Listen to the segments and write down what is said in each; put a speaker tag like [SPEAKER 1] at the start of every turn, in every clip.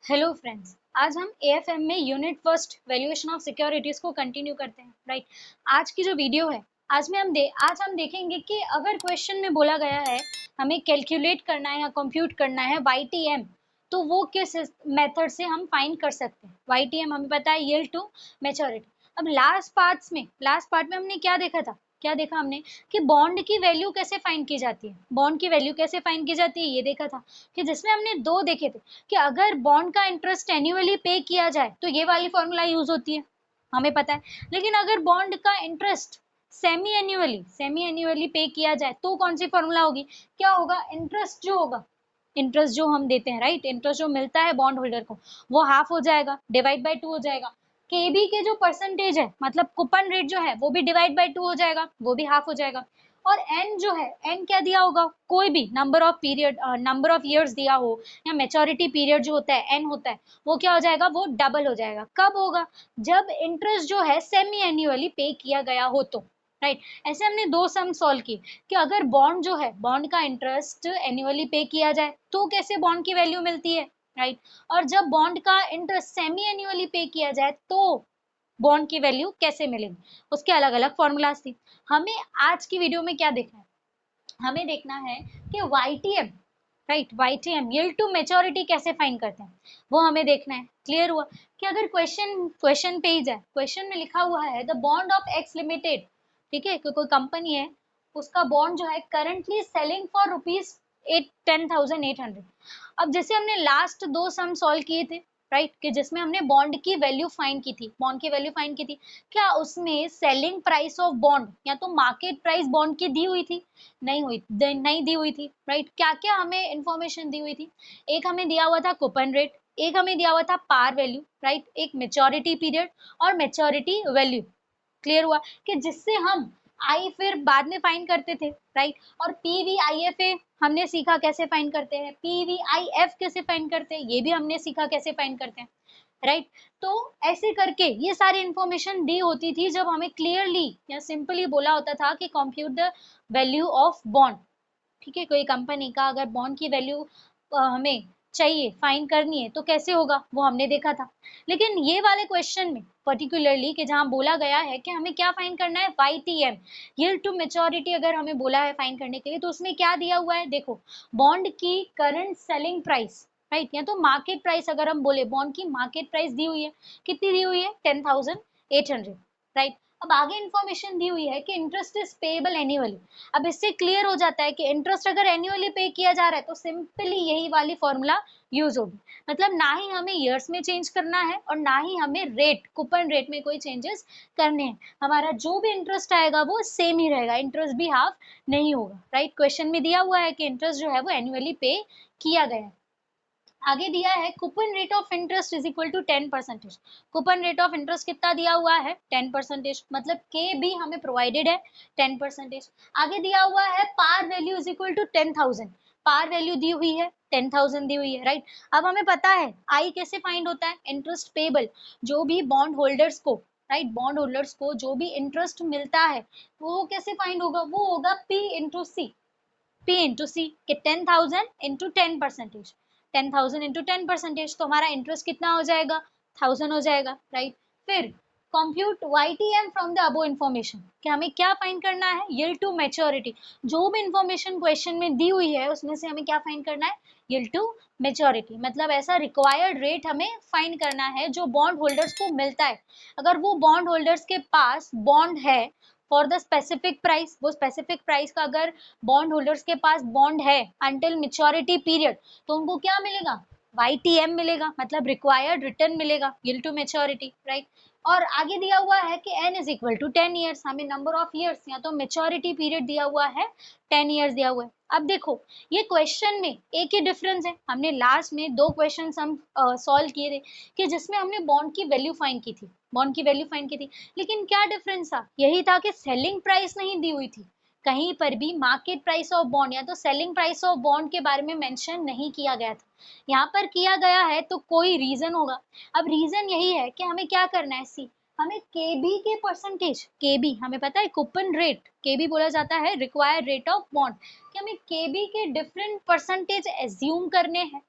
[SPEAKER 1] Hello friends, आज हम AFM में unit first valuation of securities को कंटिन्यू करते हैं। राइट। आज की जो वीडियो है, आज हम देखेंगे कि अगर क्वेश्चन में बोला गया है हमें कैलकुलेट करना है या कंप्यूट करना है वाईटीएम, तो वो किस मेथड से हम फाइंड कर सकते हैं। वाईटीएम हमें पता है यील्ड टू मैच्योरिटी। अब लास्ट पार्ट में हमने क्या देखा हमने कि बॉन्ड की वैल्यू कैसे फाइंड की जाती है। बॉन्ड की वैल्यू कैसे फाइंड की जाती है ये देखा था, कि जिसमें हमने दो देखे थे कि अगर बॉन्ड का इंटरेस्ट एनुअली पे किया जाए तो ये वाली फॉर्मूला यूज होती है, हमें पता है। लेकिन अगर बॉन्ड का इंटरेस्ट सेमी एनुअली पे किया जाए तो कौन सी फॉर्मूला होगी, क्या होगा, इंटरेस्ट जो हम देते हैं, राइट, इंटरेस्ट जो मिलता है बॉन्ड होल्डर को, वो हाफ हो जाएगा, डिवाइड बाय 2 हो जाएगा। केबी के जो परसेंटेज है, मतलब कूपन रेट जो है, वो भी डिवाइड बाय 2 हो जाएगा, वो भी हाफ हो जाएगा। और एन जो है, एन क्या दिया होगा, कोई भी नंबर ऑफ ईयर्स दिया हो या मेच्योरिटी पीरियड जो होता है एन होता है, वो क्या हो जाएगा, वो डबल हो जाएगा। कब होगा, जब इंटरेस्ट जो है सेमी एन्युअली पे किया गया हो तो। राइट। ऐसे हमने दो सम सॉल्व की कि अगर बॉन्ड जो है, बॉन्ड का इंटरेस्ट एन्युअली पे किया जाए तो कैसे बॉन्ड की वैल्यू मिलती है। राइट। और जब बॉन्ड का इंटरेस्ट सेमी एन्युअली पे किया जाए तो बॉन्ड की वैल्यू कैसे मिलेगी, उसके अलग अलग फॉर्मूलाज थी। हमें आज की वीडियो में क्या देखना है, हमें देखना है कि YTM, right, YTM yield to maturity कैसे फाइंड करते हैं, वो हमें देखना है। क्लियर हुआ कि अगर क्वेश्चन पेज है, क्वेश्चन में लिखा हुआ है the bond of x limited, ठीक है, कोई कंपनी है, उसका बॉन्ड जो है करंटली सेलिंग फॉर रुपीज 10,800। अब जैसे हमने लास्ट दो सम सॉल्व किए थे, राइट, कि जिसमें हमने बॉन्ड की वैल्यू फाइंड की थी, क्या उसमें सेलिंग प्राइस ऑफ बॉन्ड या तो मार्केट प्राइस बॉन्ड की दी हुई थी, नहीं दी हुई थी। राइट। क्या क्या हमें इंफॉर्मेशन दी हुई थी, एक हमें दिया हुआ था कूपन रेट, एक हमें दिया हुआ था पार वैल्यू, राइट, एक मेच्योरिटी पीरियड और मेच्योरिटी वैल्यू। क्लियर हुआ कि जिससे हम आई फिर बाद में फाइंड करते थे, राइट। और पीवीआईएफए हमने सीखा कैसे फाइंड करते हैं, पीवीआईएफ कैसे फाइंड करते हैं, ये भी हमने सीखा कैसे फाइंड करते हैं। राइट। तो ऐसे करके ये सारी इंफॉर्मेशन दी होती थी जब हमें क्लियरली या सिंपली बोला होता था कि compute the value of bond. ठीक है, कोई कंपनी का अगर बॉन्ड की वैल्यू हमें चाहिए, फाइंड करनी है, तो कैसे होगा वो हमने देखा था। लेकिन ये वाले क्वेश्चन में पर्टिकुलरली कि जहाँ बोला गया है कि हमें क्या फाइंड करना है, वाईटीएम यील्ड टू मैच्योरिटी अगर हमें बोला है फाइंड करने के लिए, तो उसमें क्या दिया हुआ है, देखो, बॉन्ड की करंट सेलिंग प्राइस, राइट, या तो मार्केट प्राइस, अगर हम बोले बॉन्ड की मार्केट प्राइस दी हुई है, कितनी दी हुई है, 10,800। राइट। अब आगे इंफॉर्मेशन दी हुई है कि इंटरेस्ट इज पेएबल एनुअली। अब इससे क्लियर हो जाता है कि इंटरेस्ट अगर एनुअली पे किया जा रहा है तो सिंपली यही वाली फॉर्मूला यूज होगी। मतलब ना ही हमें ईयर्स में चेंज करना है और ना ही हमें रेट, कूपन रेट में कोई चेंजेस करने हैं। हमारा जो भी इंटरेस्ट आएगा वो सेम ही रहेगा, इंटरेस्ट भी हाफ नहीं होगा। राइट। क्वेश्चन में दिया हुआ है कि इंटरेस्ट जो है वो एनुअली पे किया गया है। आगे दिया है coupon rate of interest is equal to 10%। Coupon rate of interest कितना दिया हुआ है, 10%, मतलब के भी हमें प्रोवाइडेड है 10%। आगे दिया हुआ है par value is equal to 10,000, par value दी हुई है 10,000 दी हुई है। राइट। अब हमें पता है आई कैसे फाइंड होता है, इंटरेस्ट पेबल, जो भी बॉन्ड होल्डर्स को, राइट, बॉन्ड होल्डर्स को जो भी इंटरेस्ट मिलता है वो कैसे फाइंड होगा, वो होगा P इंटू सी कि 10,000 इंटू 10%, 10,000 इंटू 10%, तो हमारा इंटरेस्ट कितना हो जाएगा, 1,000 हो जाएगा। राइट। फिर compute YTM from the above information, कि हमें क्या फाइंड करना है, यील्ड टू मैच्योरिटी, जो भी इंफॉर्मेशन क्वेश्चन में दी हुई है उसमें से हमें क्या फाइंड करना है, यील्ड टू मैच्योरिटी, मतलब ऐसा रिक्वायर्ड रेट हमें फाइंड करना है जो बॉन्ड होल्डर्स को मिलता है। अगर वो बॉन्ड होल्डर्स के पास बॉन्ड है फॉर द स्पेसिफिक प्राइस, वो स्पेसिफिक प्राइस का अगर बॉन्ड होल्डर्स के पास बॉन्ड है अंटिल मेच्योरिटी पीरियड, तो उनको क्या मिलेगा, वाईटीएम मिलेगा, मतलब रिक्वायर्ड रिटर्न मिलेगा, यील्ड टू मैच्योरिटी। राइट। और आगे दिया हुआ है कि n is equal to 10 years, हमें नंबर ऑफ ईयर्स या तो मेच्योरिटी पीरियड दिया हुआ है 10 ईयर्स दिया हुआ है। अब देखो ये क्वेश्चन में एक ही डिफरेंस है, हमने लास्ट में दो क्वेश्चन हम सॉल्व किए थे कि जिसमें हमने बॉन्ड की वैल्यू फाइंड की थी, लेकिन क्या डिफरेंस था, यही था कि सेलिंग प्राइस नहीं दी हुई थी, कहीं पर भी मार्केट प्राइस ऑफ बॉन्ड या तो सेलिंग प्राइस ऑफ बॉन्ड के बारे में मेंशन नहीं किया गया था। यहाँ पर किया गया है तो कोई रीजन होगा। अब रीजन यही है कि हमें क्या करना है, सी, हमें केबी के परसेंटेज, केबी हमें पता है कूपन रेट, केबी बोला जाता है रिक्वायर्ड रेट ऑफ बॉन्ड, कि हमें केबी के डिफरेंट परसेंटेज एज्यूम करने हैं,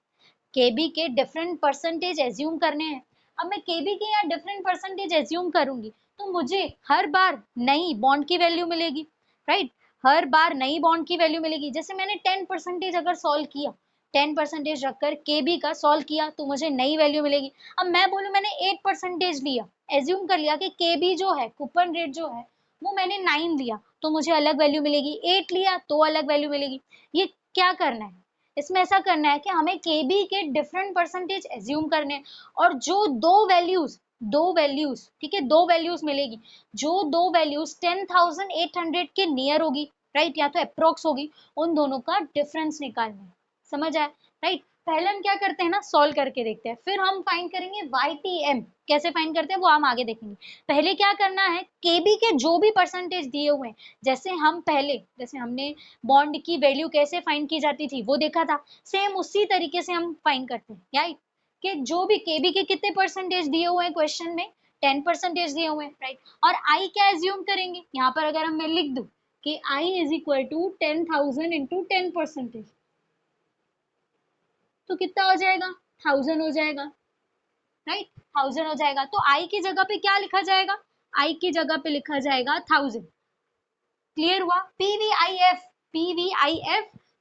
[SPEAKER 1] केबी के डिफरेंट परसेंटेज एज्यूम करने हैं। अब मैं केबी के यहाँ डिफरेंट परसेंटेज एज्यूम करूंगी तो मुझे हर बार नई बॉन्ड की वैल्यू मिलेगी, राइट। हर बार नई बॉन्ड की वैल्यू मिलेगी। जैसे मैंने 10% अगर सॉल्व किया, 10% रखकर केबी का सॉल्व किया तो मुझे नई वैल्यू मिलेगी। अब मैं बोलूँ मैंने 8% लिया, एज्यूम कर लिया कि केबी जो है, कूपन रेट जो है वो मैंने 9 लिया तो मुझे अलग वैल्यू मिलेगी, 8 लिया तो अलग वैल्यू मिलेगी। ये क्या करना है, इसमें ऐसा करना है कि हमें केबी के डिफरेंट परसेंटेज एज्यूम करने हैं और जो दो वैल्यूज ठीक है, दो वैल्यूज मिलेगी, जो दो वैल्यूज 10,800 के नियर होगी, राइट, या तो अप्रोक्स होगी, उन दोनों का डिफरेंस निकालना है। समझ आया, राइट। पहले हम क्या करते हैं ना, सॉल्व करके देखते हैं, फिर हम फाइंड करेंगे YTM कैसे फाइंड करते हैं वो हम आगे देखेंगे। पहले क्या करना है, केबी के जो भी परसेंटेज दिए हुए हैं, जैसे हमने बॉन्ड की वैल्यू कैसे फाइंड की जाती थी वो देखा था, सेम उसी तरीके से हम फाइंड करते हैं, राइट। कि जो भी केबी के कितने परसेंटेज दिए हुए हैं क्वेश्चन में, 10% दिए हुए हैं, राइट। और आई क्या एज्यूम करेंगे, यहाँ पर अगर मैं लिख दूं कि आई इज इक्वल टू 10,000 इंटू 10%, तो कितना हो जाएगा, 1000 हो जाएगा, राइट। 1000 हो जाएगा तो आई की जगह पे क्या लिखा जाएगा, आई की जगह पे लिखा जाएगा 1000। क्लियर हुआ। पीवीआईएफ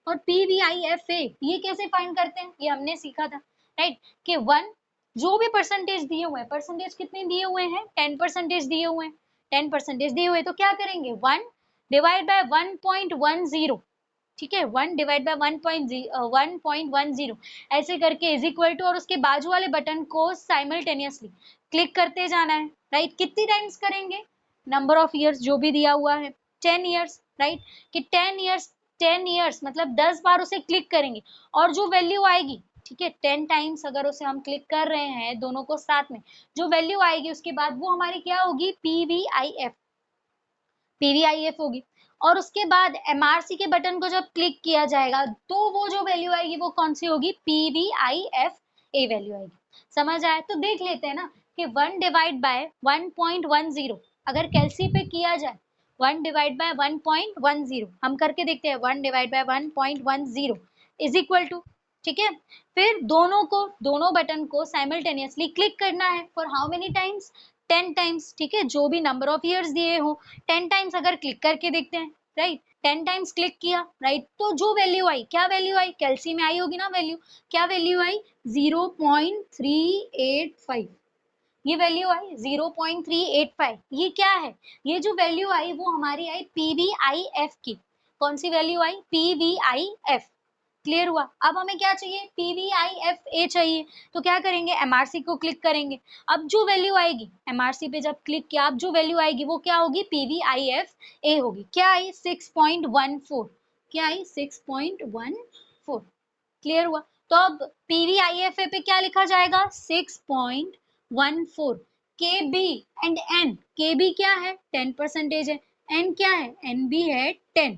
[SPEAKER 1] और पीवीआईएफए ये कैसे फाइंड करते हैं ये हमने सीखा था, राइट। कि वन जो भी परसेंटेज दिए हुए हैं, परसेंटेज कितने दिए हुए हैं, 10% दिए हुए हैं, 10% दिए हुए तो क्या करेंगे, 1 डिवाइड बाय 1.10, ठीक है, 1 डिवाइड बाय 1.10 ऐसे करके इज इक्वल टू, और उसके बाजू वाले बटन को साइमल्टेनियसली क्लिक करते जाना है, राइट। कितनी टाइम्स करेंगे, नंबर ऑफ ईयर्स जो भी दिया हुआ है 10 ईयर्स, राइट। कि 10 ईयर्स मतलब 10 बार उसे क्लिक करेंगे और जो वैल्यू आएगी, ठीक है, 10 टाइम्स अगर उसे हम क्लिक कर रहे हैं दोनों को साथ में, जो वैल्यू आएगी उसके बाद वो हमारी क्या होगी, पीवीआईएफ होगी। और उसके बाद एमआरसी के बटन को जब क्लिक किया जाएगा तो वो जो वैल्यू आएगी वो कौन सी होगी, पीवीआईएफ ए वैल्यू आएगी। समझ आया, तो देख लेते हैं ना कि 1 डिवाइड बाय 1.10 अगर कैलसी पे किया जाए, 1 डिवाइड बाय 1.10 हम करके देखते हैं, 1 divide by 1.10 is equal to, ठीक है। फिर दोनों बटन को साइमल्टेनियसली क्लिक करना है for how many times, 10 times, ठीक है, जो भी नंबर ऑफ ईयर्स दिए हो 10 टाइम्स अगर क्लिक करके देखते हैं, राइट। 10 टाइम्स क्लिक किया, राइट, तो जो वैल्यू आई, क्या वैल्यू आई, कैलसी में आई होगी ना वैल्यू, क्या वैल्यू आई, 0.385, ये वैल्यू आई 0.385। ये क्या है, ये जो वैल्यू आई वो हमारी आई पीवीआईएफ की, कौन सी वैल्यू आई, पीवीआईएफ। क्लियर हुआ। अब हमें क्या चाहिए, पीवीआईएफए चाहिए, तो क्या करेंगे, एमआरसी को क्लिक करेंगे। अब जो वैल्यू आएगी, एमआरसी पे जब क्लिक किया, अब जो वैल्यू आएगी वो क्या होगी, पीवीआईएफए होगी। क्या आई, 6.14, क्या आई, 6.14। क्लियर हुआ। तो अब पीवीआईएफए पे क्या लिखा जाएगा, 6.14। के बी एंड एन, के बी क्या है, 10% है, एन क्या है, एन बी है 10,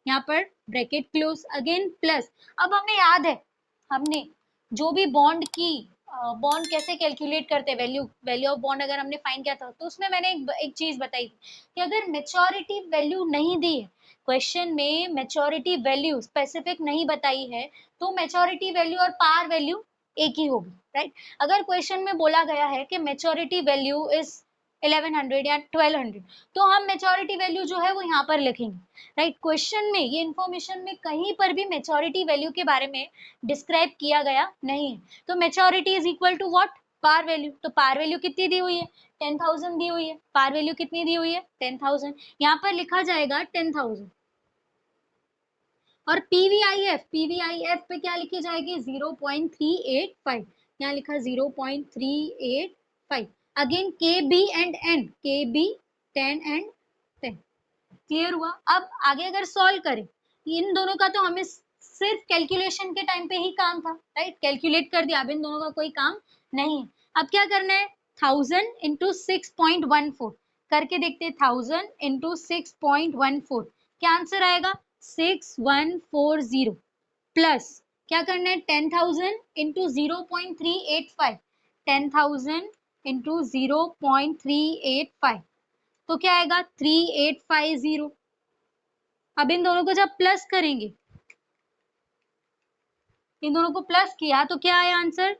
[SPEAKER 1] यहाँ पर ब्रैकेट क्लोज अगेन प्लस। अब हमें याद है, हमने जो भी बॉन्ड कैसे कैलकुलेट करते हैं, वैल्यू ऑफ बॉन्ड अगर हमने फाइंड किया था तो उसमें मैंने एक चीज बताई थी कि अगर मेच्योरिटी वैल्यू नहीं दी है, क्वेश्चन में मेच्योरिटी वैल्यू स्पेसिफिक नहीं बताई है, तो मेच्योरिटी वैल्यू और पार वैल्यू एक ही होगी, राइट। अगर क्वेश्चन में बोला गया है कि मेच्योरिटी वैल्यू इज 1100 या 1200, तो हम मेच्योरिटी वैल्यू जो है वो यहाँ पर लिखेंगे, राइट। क्वेश्चन में ये इन्फॉर्मेशन में कहीं पर भी मेच्योरिटी वैल्यू के बारे में डिस्क्राइब किया गया नहीं है। तो maturity is equal to what, par value. तो पार वैल्यू कितनी दी हुई है, 10,000 दी हुई है, पार वैल्यू कितनी दी हुई है, 10,000, यहाँ पर लिखा जाएगा 10,000। और पीवीआईएफ पे क्या लिखी जाएगी, 0.385, यहाँ लिखा 0.385। अगेन के बी एंड एन, के बी 10 एंड 10। क्लियर हुआ। अब आगे अगर सॉल्व करें, इन दोनों का तो हमें सिर्फ कैलकुलेशन के टाइम पे ही काम था, राइट, कैलकुलेट कर दिया, अब इन दोनों का कोई काम नहीं है। अब क्या करना है, 1000 इंटू 6.14 करके देखते, 1000 इंटू 6.14 क्या आंसर आएगा, 6140 प्लस क्या करना है, 10,000 इंटू 0.385, 10,000 इंटू 0.385 तो क्या आएगा, 3850। अब इन दोनों को जब प्लस करेंगे, इन दोनों को प्लस किया तो क्या आया आंसर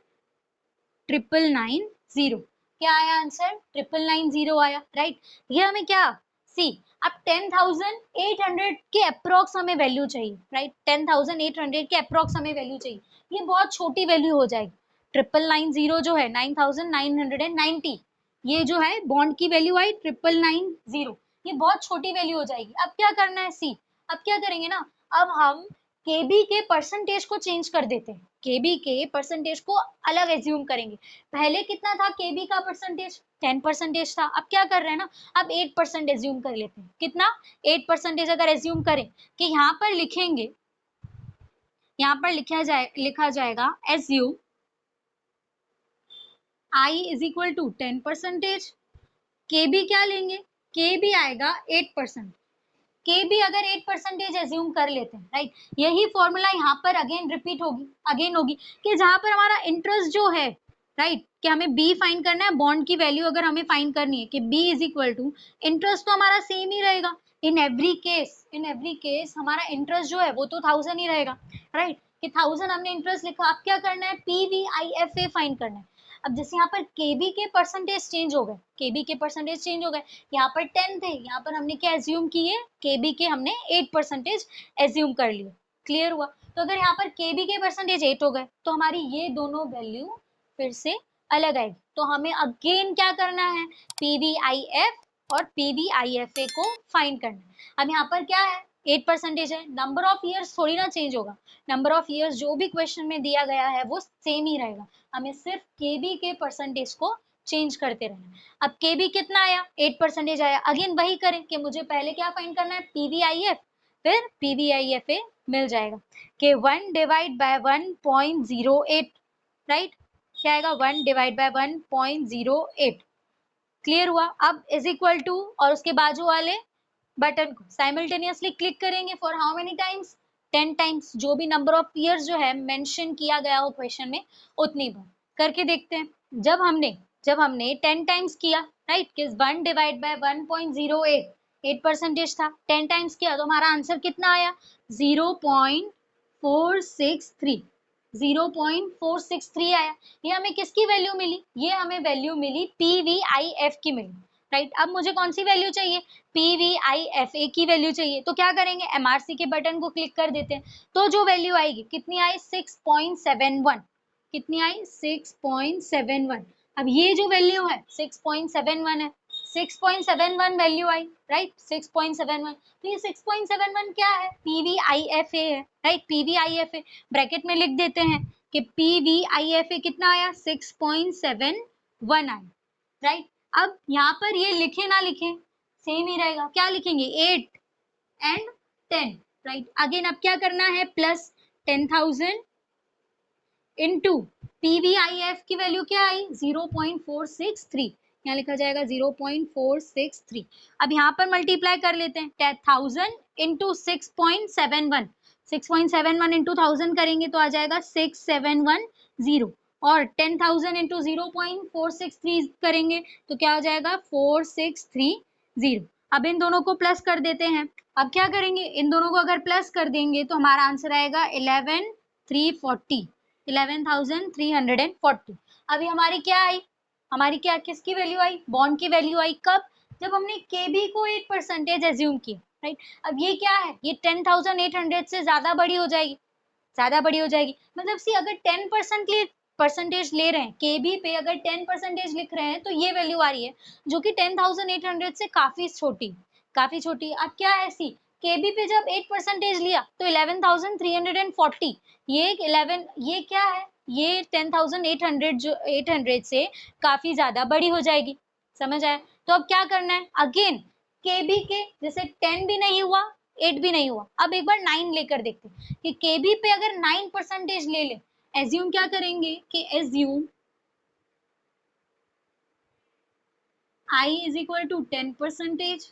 [SPEAKER 1] 9990। क्या आया आंसर 9990 आया, राइट। ये हमें क्या सी अब 10,800 के अप्रोक्स हमें वैल्यू चाहिए, राइट। 10,800 के अप्रोक्स हमें वैल्यू चाहिए, ये बहुत छोटी वैल्यू हो जाएगी। 9990 जो है 9,990, ये जो है बॉन्ड की वैल्यू आई 9990, ये बहुत छोटी वैल्यू हो जाएगी। अब क्या करना है सी, अब क्या करेंगे ना, अब हम केबी के परसेंटेज को चेंज कर देते हैं, केबी के परसेंटेज को अलग एज्यूम करेंगे। पहले कितना था केबी का परसेंटेज 10% था, अब क्या कर रहे हैं ना, अब 8% एज्यूम कर लेते हैं। कितना 8% अगर एज्यूम करें कि यहाँ पर लिखेंगे, यहाँ पर लिखा जाएगा assume I is equal to 10%, KB क्या लेंगे, केबी आएगा 8%। के भी अगर 8% एज्यूम कर लेते हैं, राइट, यही फॉर्मूला यहाँ पर अगेन रिपीट होगी कि जहां पर हमारा इंटरेस्ट जो है, राइट, कि हमें बी फाइंड करना है, बॉन्ड की वैल्यू अगर हमें फाइंड करनी है कि B is equal to interest तो हमारा सेम ही रहेगा। इन एवरी केस हमारा इंटरेस्ट जो है वो तो 1000 ही रहेगा, राइट, कि 1000 हमने इंटरेस्ट लिखा। अब क्या करना है, PVIFA फाइंड करना है। अब जैसे यहाँ पर केबी के परसेंटेज चेंज हो गए, केबी के परसेंटेज चेंज हो गए, यहाँ पर 10 थे, यहाँ पर हमने क्या एज्यूम किए, केबी के हमने 8% एज्यूम कर लिए। क्लियर हुआ। तो अगर यहाँ पर केबी के परसेंटेज 8 हो गए तो हमारी ये दोनों वैल्यू फिर से अलग आएगी। तो हमें अगेन क्या करना है, PVIF और PVIFA को फाइंड करना है। अब यहाँ पर क्या है 8% है, नंबर ऑफ ईयर्स थोड़ी ना चेंज होगा, नंबर ऑफ ईयर्स जो भी क्वेश्चन में दिया गया है वो सेम ही रहेगा, हमें सिर्फ केबी के परसेंटेज को चेंज करते रहना। अब केबी कितना आया 8% आया, अगेन वही करें कि मुझे पहले क्या फाइंड करना है PVIF, फिर PVIFA मिल जाएगा कि 1 डिवाइड बाय 1.08, राइट, क्या आएगा 1 डिवाइड बाय 1.08। क्लियर हुआ। अब इज इक्वल टू और उसके बाजू वाले बटन को साइमल्टेनियसली क्लिक करेंगे for how many times 10 times, जो भी नंबर ऑफ ईयर्स जो है मेंशन किया गया हो क्वेश्चन में उतनी बार करके देखते हैं। जब हमने 10 टाइम्स किया, राइट, कि 1 डिवाइड बाय 1.08 8% था, 10 टाइम्स किया तो हमारा आंसर कितना आया 0.463, 0.463 आया। ये हमें किसकी वैल्यू मिली, ये हमें वैल्यू मिली PVIF की मिली, राइट। अब मुझे कौन सी वैल्यू चाहिए, PVIFA की वैल्यू चाहिए। तो क्या करेंगे, MRC के बटन को क्लिक कर देते हैं, तो जो वैल्यू आएगी कितनी आई 6.71, कितनी आई 6.71। अब ये जो वैल्यू है 6.71 है, 6.71 वैल्यू आई, राइट, 6.71। तो ये 6.71 क्या है, PVIFA है, राइट, PVIFA ब्रैकेट में लिख देते हैं कि PVIFA कितना आया 6.71 आया, राइट। अब यहाँ पर ये लिखे ना लिखे सेम ही रहेगा, क्या लिखेंगे 8 एंड 10, राइट। अगेन अब क्या करना है, प्लस 10,000 इनटू PVIF की वैल्यू क्या आई 0.463, यहाँ लिखा जाएगा 0.463। अब यहाँ पर मल्टीप्लाई कर लेते हैं 10,000 इंटू 6.71, 6.71 इंटू 1000 करेंगे तो आ जाएगा 6710, और 10,000 इंटू 0.463 करेंगे तो क्या हो जाएगा 4630। अब इन दोनों को प्लस कर देते हैं। अब क्या करेंगे, इन दोनों को अगर प्लस कर देंगे तो हमारा आंसर आएगा 11,340। अभी हमारी क्या आई, हमारी क्या किसकी वैल्यू आई, बॉन्ड की वैल्यू आई, कब, जब हमने केबी को 8% एज्यूम किया, राइट। अब ये क्या है, ये 10,800 से ज्यादा बड़ी हो जाएगी, मतलब सी अगर 10% ले रहे हैं केबी पे, अगर 10% लिख रहे हैं तो ये वैल्यू आ रही है जो कि 10,800 से काफी छोटी। अब क्या है सी, केबी पे जब 8% लिया तो 11,340, ये 11, ये क्या है, ये 10,800 जो 800 से काफी ज्यादा बड़ी हो जाएगी, समझ आया। तो अब क्या करना है, अगेन केबी के जैसे 10 भी नहीं हुआ 8 भी नहीं हुआ, अब एक बार 9 लेकर देखते हैं कि केबी पे अगर 9% ले ले, एज्यूम क्या करेंगे कि assume I is equal to 10%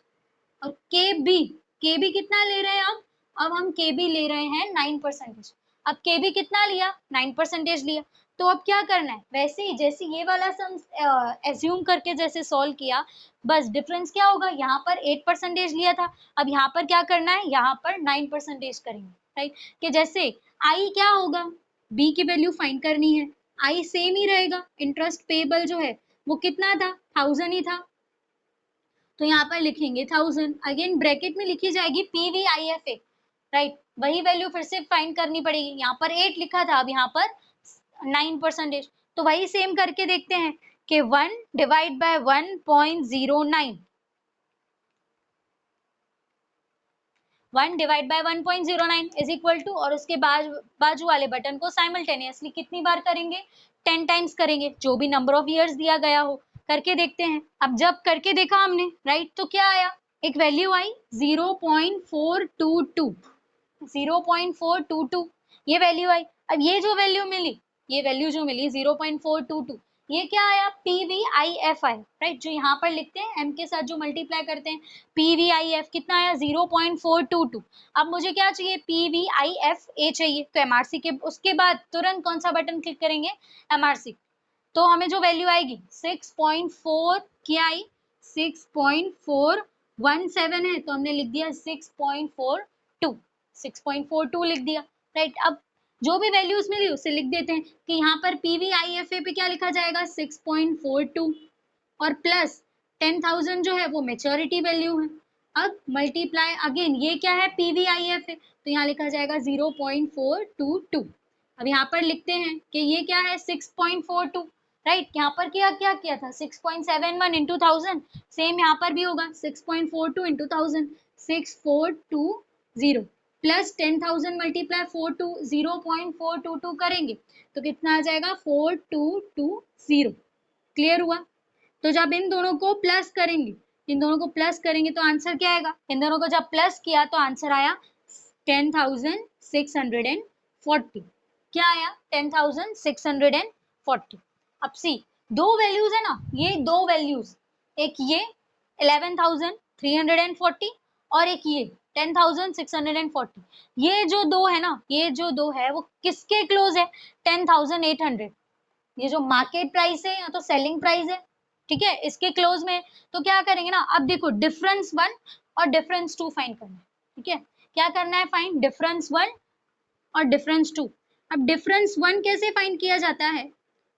[SPEAKER 1] और केबी कितना ले रहे हैं, अब हम केबी ले रहे हैं 9%। अब केबी कितना लिया 9% लिया, तो अब क्या करना है, वैसे ही जैसे ये वाला सम एज्यूम करके जैसे सॉल्व किया, बस डिफरेंस क्या होगा, यहाँ पर 8% लिया था, अब यहाँ पर क्या करना है, यहाँ पर 9% करेंगे, राइट। कि जैसे आई क्या होगा बी की वैल्यू फाइंड करनी है, आई सेम ही रहेगा, इंटरेस्ट पेबल जो है वो कितना था, 1000 ही था, तो यहाँ पर लिखेंगे 1000, अगेन ब्रैकेट में लिखी जाएगी PVIFA, राइट, वही वैल्यू फिर से फाइंड करनी पड़ेगी, यहाँ पर 8 लिखा था, अब यहाँ पर 9%, तो वही सेम करके देखते हैं कि 1 divide by 1.09, 1 divide by 1.09 is equal to, और उसके बाद बाजू वाले बटन को साइमल्टेनियसली कितनी बार करेंगे, 10 टाइम्स करेंगे, जो भी नंबर ऑफ इयर्स दिया गया हो, करके देखते हैं। अब जब करके देखा हमने, राइट, तो क्या आया, एक वैल्यू आई 0.422, 0.422 ये वैल्यू आई। अब ये जो वैल्यू मिली, ये वैल्यू जो मिली 0.422, ये क्या आया, PVIF आया, राइट, जो यहाँ पर लिखते हैं m के साथ जो मल्टीप्लाई करते हैं, PVIF कितना आया 0.422। अब मुझे क्या चाहिए, PVIFA चाहिए, तो MRC के उसके बाद तुरंत कौन सा बटन क्लिक करेंगे, MRC, तो हमें जो वैल्यू आएगी 6.4 क्या आई, 6.417 है, तो हमने लिख दिया 6.42, 6.42 लिख दिया, राइट। अब जो भी वैल्यूज मिली उससे लिख देते हैं कि यहाँ पर PVIFA पे क्या लिखा जाएगा 6.42 और प्लस 10,000 जो है वो मेच्योरिटी वैल्यू है। अब मल्टीप्लाई अगेन, ये क्या है PVIFA, तो यहाँ लिखा जाएगा 0.422। अब यहाँ पर लिखते हैं कि ये क्या है 6.42, राइट, यहाँ पर क्या क्या किया था 6.71 इंटू 1000, सेम यहाँ पर भी होगा 6.42 इंटू 1000, 6420 प्लस 10,000 मल्टीप्लाई 0.422 करेंगे तो कितना आ जाएगा 4220। क्लियर हुआ। तो जब इन दोनों को प्लस करेंगे, इन दोनों को प्लस करेंगे तो आंसर क्या आएगा, इन दोनों को जब प्लस किया तो आंसर आया 10,640। क्या आया 10,640। अब सी, दो वैल्यूज है ना, ये दो वैल्यूज, एक ये 11,340 और एक ये 10,640, ये जो दो है ना, ये जो दो है वो किसके क्लोज है, 10,800, ये जो मार्केट प्राइस है या तो सेलिंग प्राइस है, ठीक है, इसके क्लोज में। तो क्या करेंगे ना, अब देखो डिफरेंस 1 और डिफरेंस 2 फाइंड करना है, ठीक है, क्या करना है, फाइंड डिफरेंस 1 और डिफरेंस 2। अब डिफरेंस 1 कैसे फाइंड किया जाता है,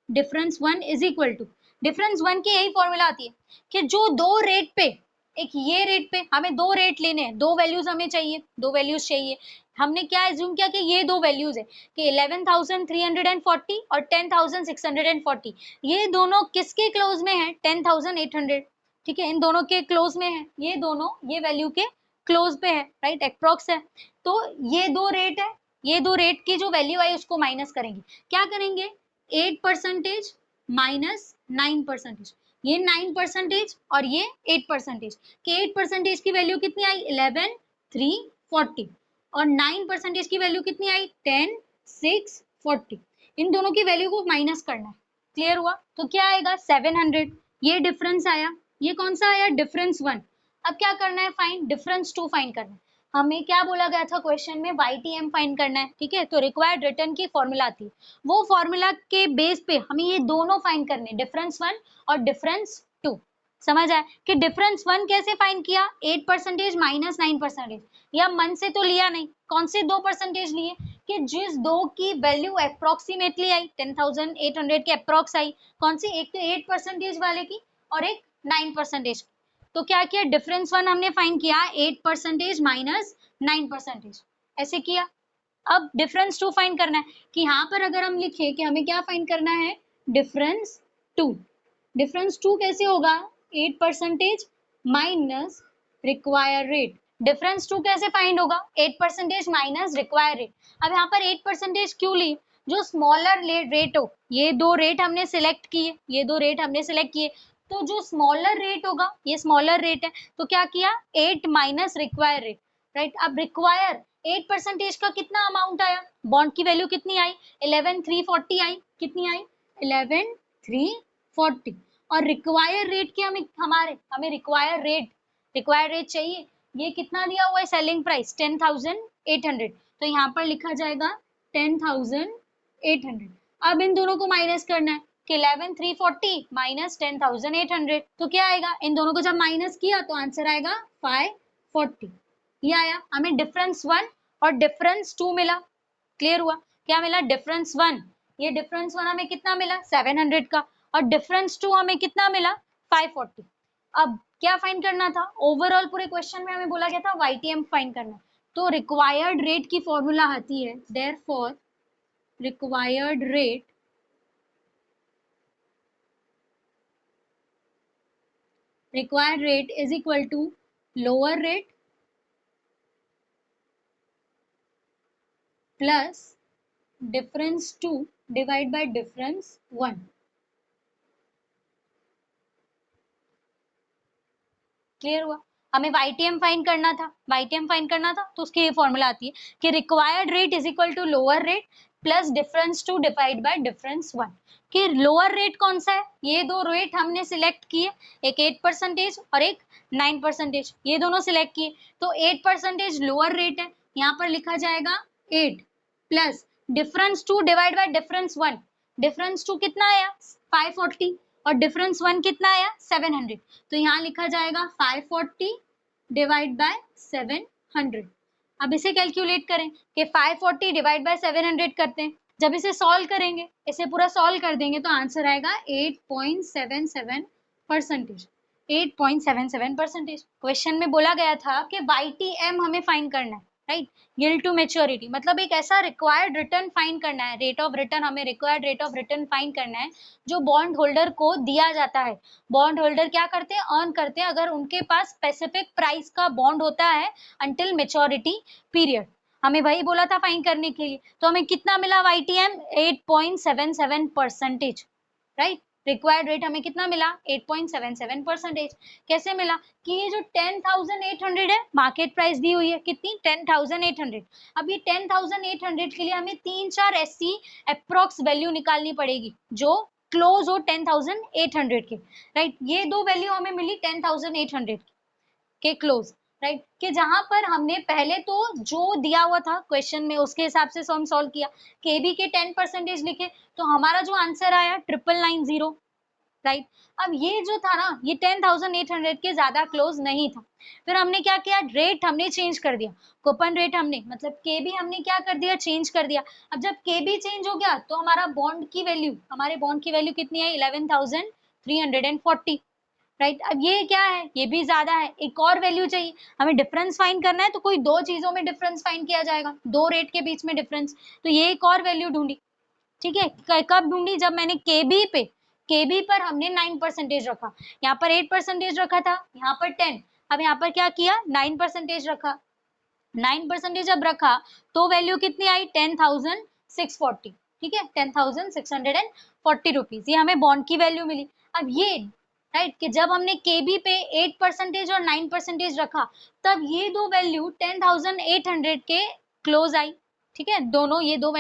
[SPEAKER 1] difference 1 is equal to, difference 1 की यही फॉर्मूला आती है कि जो दो रेट पे, एक ये रेट पे, हमें दो रेट लेने हैं, दो वैल्यूज हमें चाहिए, दो वैल्यूज चाहिए, हमने क्या एज्यूम किया कि ये दो वैल्यूज है कि 11,340 और 10,640, ये दोनों किसके क्लोज में है, 10,800, ठीक है, इन दोनों के क्लोज में है, ये दोनों ये वैल्यू के क्लोज पे है, राइट, अप्रॉक्स है। तो ये दो रेट है, ये दो रेट की जो वैल्यू आई उसको माइनस करेंगे, क्या करेंगे 8% माइनस 9%, ये 9% और ये 8%, कि 8% की वैल्यू कितनी आई 11,340 और 9% की वैल्यू कितनी आई 10,640, इन दोनों की वैल्यू को माइनस करना है। क्लियर हुआ। तो क्या आएगा 700, ये डिफरेंस आया, ये कौन सा आया डिफरेंस 1। अब क्या करना है, फाइंड डिफरेंस 2 फाइंड करना है। हमें क्या बोला गया था क्वेश्चन में, YTM फाइंड करना है, ठीक है, तो रिक्वायर्ड रिटर्न की फॉर्मूला आती है, वो फॉर्मूला के बेस पे हमें ये दोनों फाइंड करने, डिफरेंस 1 और डिफरेंस 2। समझ आया कि डिफरेंस 1 कैसे फाइंड किया, 8% माइनस 9%, या मन से तो लिया नहीं, कौन से 2% लिए कि जिस दो की वैल्यू अप्रोक्सीमेटली आई 10,800 के अप्रोक्स आई, कौन सी, एक तो 8% वाले की और एक 9%। तो क्या किया, डिफरेंस 1 हमने फाइंड किया 8% माइनस 9%, ऐसे किया। अब डिफरेंस 2 फाइंड करना है कि यहाँ पर अगर हम लिखे कि हमें क्या फाइंड करना है, डिफरेंस 2। डिफरेंस 2 कैसे होगा, 8% माइनस रिक्वायर रेट। डिफरेंस 2 कैसे फाइंड होगा, 8% माइनस रिक्वायर रेट। अब यहाँ पर 8% क्यों ली, जो स्मॉलर रेट हो, ये दो रेट हमने सिलेक्ट किए, ये दो रेट हमने सिलेक्ट किए, तो जो स्मॉलर रेट होगा, ये स्मॉलर रेट है, तो क्या किया 8 माइनस रिक्वायर रेट, राइट। अब रिक्वायर 8% का कितना अमाउंट आया, बॉन्ड की वैल्यू कितनी आई 11,340 आई, कितनी आई 11,340, और रिक्वायर रेट की हमें रिक्वायर रेट चाहिए, ये कितना दिया हुआ है सेलिंग प्राइस 10,800, तो यहाँ पर लिखा जाएगा 10,800। अब इन दोनों को माइनस करना है कि 11,340 माइनस 10,800, तो क्या आएगा, इन दोनों को जब माइनस किया तो आंसर आएगा 540। ये आया, हमें डिफरेंस 1 और डिफरेंस 2 मिला। क्लियर हुआ। क्या मिला, डिफरेंस 1, ये डिफरेंस 1 हमें कितना मिला 700 का, और डिफरेंस 2 हमें कितना मिला 540। अब क्या फाइंड करना था, ओवरऑल पूरे क्वेश्चन में हमें बोला गया था YTM फाइंड करना। तो रिक्वायर्ड रेट की फॉर्मूला आती है, therefore required rate is equal to lower rate plus difference 2 divide by difference 1। Clear हुआ, हमें YTM फाइंड करना था, YTM फाइंड करना था, तो उसकी ये फॉर्मूला आती है कि required rate is equal to lower rate plus difference 2 divide by difference 1। कि लोअर रेट कौन सा है, ये दो रेट हमने सिलेक्ट किए, एक 8% और एक 9%, ये दोनों सिलेक्ट किए, तो 8% लोअर रेट है, यहाँ पर लिखा जाएगा 8 plus difference 2 divide by difference 1। Difference 2 कितना आया 540 और डिफरेंस 1 कितना आया 700, तो यहाँ लिखा जाएगा 540 डिवाइड बाय 700। अब इसे कैलकुलेट करें कि 540 डिवाइड बाय 700 करते हैं, जब इसे सॉल्व करेंगे, इसे पूरा सॉल्व कर देंगे तो आंसर आएगा 8.77%। 8.77%। क्वेश्चन में बोला गया था कि YTM हमें फाइंड करना है, राइट, यील्ड टू मैच्योरिटी, मतलब एक ऐसा रिक्वायर्ड रिटर्न फाइंड करना है, रेट ऑफ रिटर्न, हमें required rate of return find करना है जो बॉन्ड होल्डर को दिया जाता है। बॉन्ड होल्डर क्या करते हैं, अर्न करते हैं अगर उनके पास स्पेसिफिक प्राइस का बॉन्ड होता है अंटिल मैच्योरिटी पीरियड। हमें वही बोला था फाइंड करने के लिए, तो हमें कितना मिला YTM 8.77%, राइट। रिक्वायर्ड रेट हमें कितना मिला 8.77%। कैसे मिला कि ये जो 10,800 है, मार्केट प्राइस दी हुई है कितनी 10,800। अब ये 10,800 के लिए हमें 3-4 ऐसी अप्रोक्स वैल्यू निकालनी पड़ेगी जो क्लोज हो 10,800 के, राइट। ये दो वैल्यू हमें मिली 10,800 के क्लोज, राइट, कि जहां पर हमने पहले तो जो दिया हुआ था क्वेश्चन में उसके हिसाब से हम सॉल्व किया, केबी के 10% लिखे, तो हमारा जो आंसर आया 999, राइट। अब ये जो था ना, ये 10,800 के ज्यादा क्लोज नहीं था, फिर हमने क्या किया, रेट हमने चेंज कर दिया, कूपन रेट हमने, मतलब केबी हमने क्या कर दिया, चेंज कर दिया। अब जब केबी चेंज हो गया तो हमारा बॉन्ड की वैल्यू, हमारे बॉन्ड की वैल्यू कितनी है 11,340, राइट। अब ये क्या है, ये भी ज्यादा है, एक और वैल्यू चाहिए, हमें डिफरेंस फाइंड करना है, तो कोई दो चीजों में डिफरेंस फाइंड किया जाएगा, दो रेट के बीच में डिफरेंस, तो ये एक और वैल्यू ढूंढी, ठीक है। कब ढूंढी, जब मैंने केबी पर हमने 9% रखा, यहाँ पर 8% रखा था, यहाँ पर 10, अब यहाँ पर क्या किया 9% रखा, 9% जब रखा तो वैल्यू कितनी आई 10,640, ठीक है, 10,640 रुपीज, ये हमें बॉन्ड की वैल्यू मिली। अब ये राइट कि जब हमने केबी पे 8% और 9% रखा, तब ये दो वैल्यू 10,800 के क्लोज आई, ठीक है, दोनों ये दो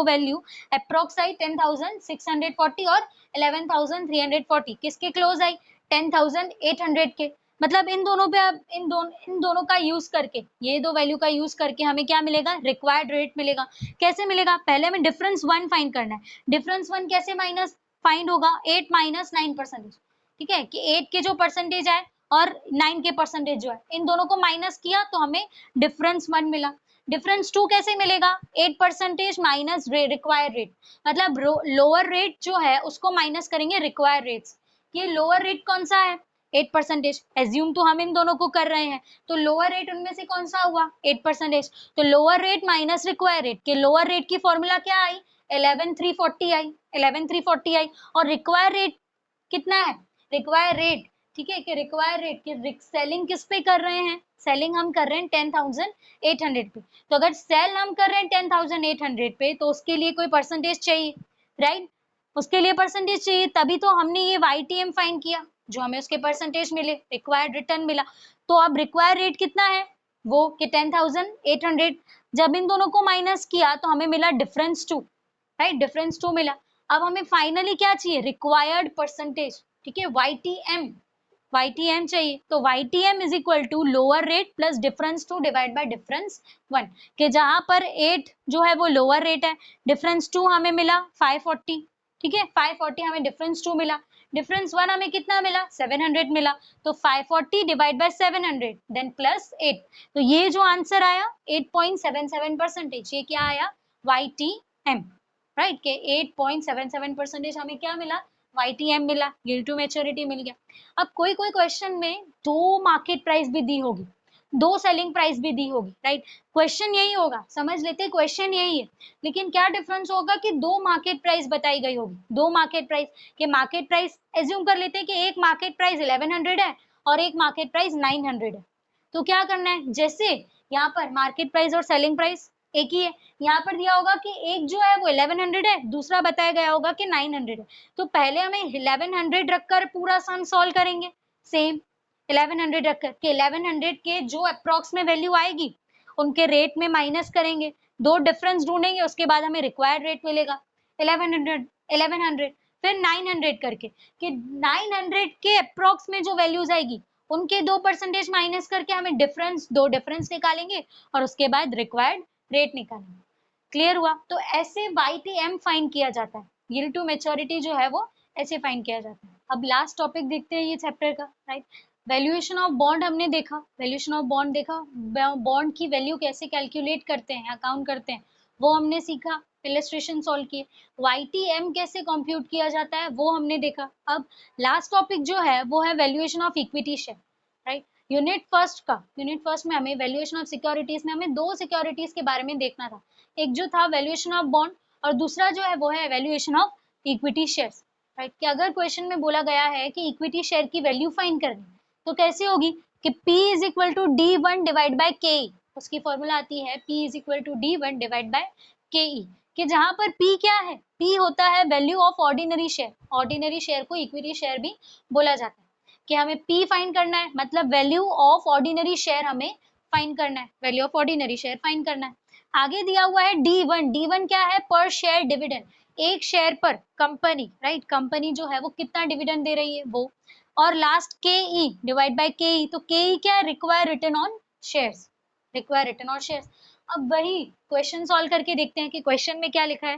[SPEAKER 1] वैल्यू अप्रोक्स आई 10,640 और 11,340, किसके क्लोज आई 10,800 के। मतलब इन दोनों पे अब इन दोनों का यूज करके, ये दो वैल्यू का यूज करके हमें क्या मिलेगा, रिक्वायर्ड रेट मिलेगा। कैसे मिलेगा, पहले हमें डिफरेंस 1 फाइंड करना है। डिफरेंस 1 कैसे माइनस फाइंड होगा, 8 माइनस 9%, ठीक है, कि 8 के जो परसेंटेज है और 9 के परसेंटेज जो है, इन दोनों को माइनस किया तो हमें डिफरेंस 1 मिला। डिफरेंस 2 कैसे मिलेगा, 8% माइनस रिक्वायर्ड रेट, मतलब लोअर रेट जो है उसको माइनस करेंगे रिक्वायर्ड रेट्स। ये लोअर रेट कौन सा है 8%, एज्यूम तो हम इन दोनों को कर रहे हैं, तो लोअर रेट उनमें से कौन सा हुआ 8%, तो lower rate minus required rate, के लोअर रेट की फॉर्मूला क्या आई 11,340 आई, 11,340 आई, और रिक्वायर रेट कितना है, रिक्वायर रेट, ठीक है, कि रिक्वायर रेट की सेलिंग किस पे कर रहे हैं, सेलिंग हम कर रहे हैं 10,800 पे, तो अगर सेल हम कर रहे हैं 10,800 पे तो उसके लिए कोई परसेंटेज चाहिए, राइट, उसके लिए परसेंटेज चाहिए, तभी तो हमने ये YTM फाइंड किया, जो हमें उसके परसेंटेज मिले, रिक्वायर्ड रिटर्न मिला। तो अब रिक्वायर रेट कितना है वो कि 10,800, जब इन दोनों को माइनस किया तो हमें मिला डिफरेंस 2, राइट, डिफरेंस 2 मिला। अब हमें फाइनली क्या चाहिए, रिक्वायर्ड परसेंटेज, ठीक है, YTM चाहिए, तो YTM is equal to lower rate plus difference 2 divide by difference 1, कि जहां पर 8 जो है वो लोअर रेट है, डिफरेंस 2 हमें मिला 540, ठीक है, 540 हमें डिफरेंस 2 मिला, डिफरेंस 1 हमें कितना मिला 700 मिला, तो 540 डिवाइड बाय 700 देन प्लस 8, तो ये जो आंसर आया 8.77%, ये क्या आया YTM, राइट, के 8.77% हमें क्या मिला, YTM मिला, यील्ड टू मैच्योरिटी मिल गया। अब कोई कोई क्वेश्चन में दो मार्केट प्राइस भी दी होगी, दो सेलिंग प्राइस भी दी होगी, राइट, क्वेश्चन यही होगा, समझ लेते क्वेश्चन यही है, लेकिन क्या डिफरेंस होगा कि दो मार्केट प्राइस बताई गई होगी, दो मार्केट प्राइस के मार्केट प्राइस एज्यूम कर लेते हैं कि एक मार्केट प्राइस 1100 है और एक मार्केट प्राइस 900 है। तो क्या करना है, जैसे यहाँ पर मार्केट प्राइस और सेलिंग प्राइस एक ही है, यहाँ पर दिया होगा कि एक जो है वो 1100 है, दूसरा बताया गया होगा कि 900 है, तो पहले हमें 1100 रखकर पूरा सम सॉल्व करेंगे, सेम 1100 रखकर के 1100 के जो अप्रोक्स में वैल्यू आएगी उनके रेट में माइनस करेंगे, दो डिफरेंस ढूंढेंगे, उसके बाद हमें रिक्वायर्ड रेट मिलेगा 1100 फिर 900 करके कि 900 के अप्रोक्स में जो वैल्यूज आएगी उनके 2% माइनस करके हमें दो डिफरेंस निकालेंगे और उसके बाद रिक्वायर्ड रेट निकालेंगे। क्लियर हुआ? तो ऐसे YTM फाइंड किया जाता है, यील्ड टू मैच्योरिटी जो है वो ऐसे फाइंड किया जाता है। अब लास्ट टॉपिक देखते हैं ये चैप्टर का, राइट, वैल्यूएशन ऑफ बॉन्ड हमने देखा, वैल्यूएशन ऑफ बॉन्ड देखा, बॉन्ड की वैल्यू कैसे कैलकुलेट करते हैं, अकाउंट करते हैं, वो हमने सीखा, इलस्ट्रेशन सॉल्व किए, YTM कैसे कंप्यूट किया जाता है वो हमने देखा। अब लास्ट टॉपिक जो है वो है valuation of equity share, right, unit first में हमें वैल्यूएशन ऑफ सिक्योरिटीज में हमें दो सिक्योरिटीज के बारे में देखना था, एक जो था वैल्यूएशन ऑफ बॉन्ड और दूसरा जो है वो है valuation of equity shares, right, कि अगर क्वेश्चन में बोला गया है कि इक्विटी शेयर की वैल्यू फाइंड करनी तो कैसे होगी कि P is equal to D1 divide by KE, उसकी फॉर्मूला आती है P is equal to D1 divide by KE, कि जहां पर P क्या है, P होता है वैल्यू ऑफ ऑर्डिनरी शेयर को इक्विटी शेयर भी बोला जाता है, कि हमें P फाइंड करना है, मतलब वैल्यू ऑफ ऑर्डिनरी शेयर हमें फाइंड करना है, value of ordinary share find करना है। आगे दिया हुआ है D1 क्या है, पर शेयर डिविडेंड, एक शेयर पर कंपनी, राइट, कंपनी जो है वो कितना डिविडेंड दे रही है वो, और last KE divide by KE, तो KE क्या है, require return on shares, require return on shares. अब वही क्वेश्चन सॉल्व करके देखते हैं कि क्वेश्चन में क्या लिखा है।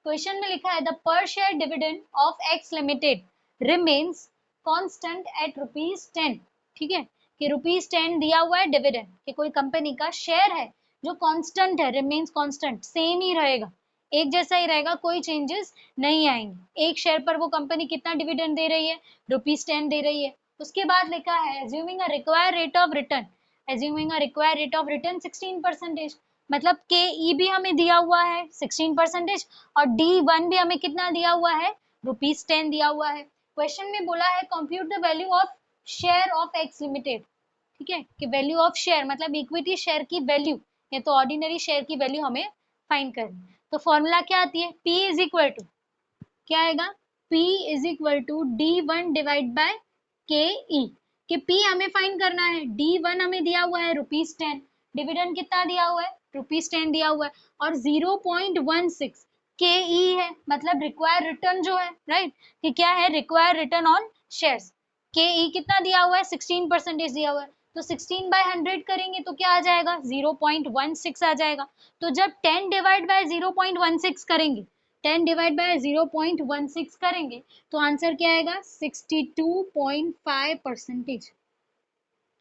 [SPEAKER 1] क्वेश्चन में लिखा है द पर share dividend of x limited remains constant eight ₹10, ठीक है, कि ₹10 दिया हुआ है डिविडेंड, कि कोई कंपनी का शेयर है जो कांस्टेंट है, रिमेन्स कांस्टेंट, सेम ही रहेगा, एक जैसा ही रहेगा, कोई चेंजेस नहीं आएंगे, एक शेयर पर वो कंपनी कितना डिविडेंड दे रही है, ₹10 दे रही है। उसके बाद लिखा है assuming a required rate of return, assuming a required rate of return 16%, मतलब KE भी हमें दिया हुआ है 16% और D1 भी हमें कितना दिया हुआ है, ₹10 दिया हुआ है। क्वेश्चन में बोला है compute the value of share of x limited, ठीक है, कि वैल्यू ऑफ शेयर मतलब इक्विटी शेयर की वैल्यू या तो ऑर्डिनरी शेयर की वैल्यू हमें फाइंड करनी। तो फॉर्मूला क्या आती है, P इज इक्वल टू क्या आएगा, P is equal to D1 divide by KE, कि P हमें फाइंड करना है, D1 हमें दिया हुआ है ₹10, डिविडेंड कितना दिया हुआ है, ₹10 दिया हुआ है, और 0.16 KE है, मतलब रिक्वायर रिटर्न जो है, राइट, कि क्या है, require return on shares, KE कितना दिया हुआ है, 16% दिया हुआ है, तो 16/100 करेंगे तो क्या आ जाएगा, 0.16 आ जाएगा। तो जब 10 डिवाइड बाय 0.16 करेंगे, 10 डिवाइड बाय 0.16 करेंगे तो आंसर क्या आएगा, 62.5%,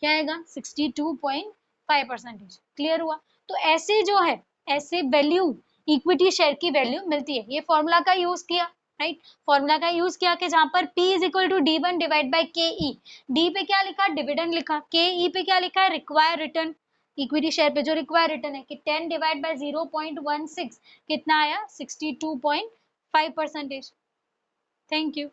[SPEAKER 1] क्या आएगा, 62.5%। क्लियर हुआ? तो ऐसे जो है, ऐसे वैल्यू इक्विटी शेयर की वैल्यू मिलती है, ये फॉर्मूला का यूज किया, राइट, फॉर्मूला का यूज किया कि जहां पर P is equal to D1 divide by KE, D पे क्या लिखा, डिविडेंड लिखा, KE पे क्या लिखा है, रिक्वायर रिटर्न, इक्विटी शेयर पे जो रिक्वायर रिटर्न है, कि 10 डिवाइड बाय 0.16 कितना आया, 62.5%। Thank you.